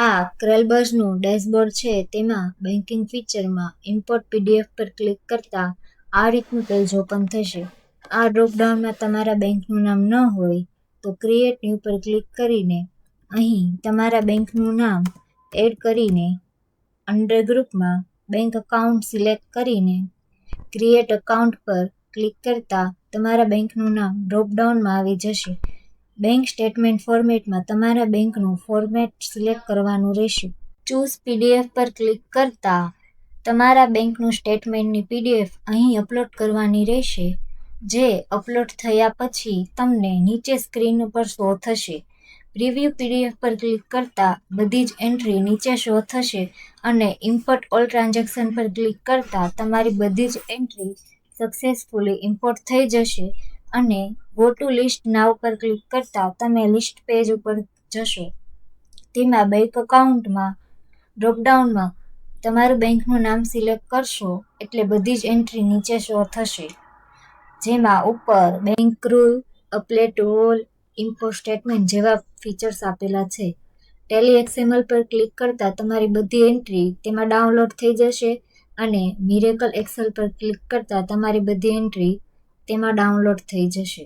આ ક્રેલબઝનું ડેશબોર્ડ છે. તેમાં બેન્કિંગ ફીચરમાં ઇમ્પોર્ટ પીડીએફ પર ક્લિક કરતા આ રીતનું પેજ ઓપન થશે. આ ડ્રોપડાઉનમાં તમારા બેંકનું નામ ન હોય તો ક્રિએટ ન્યૂ પર ક્લિક કરીને અહીં તમારા બેંકનું નામ એડ કરીને અંડર ગ્રુપમાં બેંક અકાઉન્ટ સિલેક્ટ કરીને ક્રિએટ અકાઉન્ટ પર ક્લિક કરતા તમારા બેંકનું નામ ડ્રોપડાઉનમાં આવી જશે. બેંક સ્ટેટમેન્ટ ફોર્મેટમાં તમારા બેંકનું ફોર્મેટ સિલેક્ટ કરવાનું રહેશે. ચૂઝ પીડીએફ પર ક્લિક કરતા તમારા બેંકનું સ્ટેટમેન્ટની પીડીએફ અહીં અપલોડ કરવાની રહેશે. જે અપલોડ થયા પછી તમને નીચે સ્ક્રીન ઉપર શો થશે. પ્રિવ્યૂ પીડીએફ પર ક્લિક કરતા બધી જ એન્ટ્રી નીચે શો થશે અને ઇમ્પોર્ટ ઓલ ટ્રાન્ઝેક્શન પર ક્લિક કરતા તમારી બધી જ એન્ટ્રી સક્સેસફુલી ઇમ્પોર્ટ થઈ જશે અને ગો ટુ લિસ્ટ નાવ પર ક્લિક કરતા તમે લિસ્ટ પેજ ઉપર જશો. તેમાં બેંક અકાઉન્ટમાં ડ્રોપડાઉનમાં તમારું બેંકનું નામ સિલેક્ટ કરશો એટલે બધી જ એન્ટ્રી નીચે શો થશે. જેમાં ઉપર bank rule, apply to all, import statement જેવા ફીચર્સ આપેલા છે. ટેલી એક્સએમએલ પર ક્લિક કરતા તમારી બધી એન્ટ્રી તેમાં ડાઉનલોડ થઈ જશે અને મિરેકલ એક્સેલ પર ક્લિક કરતા તમારી બધી એન્ટ્રી તેમાં ડાઉનલોડ થઈ જશે.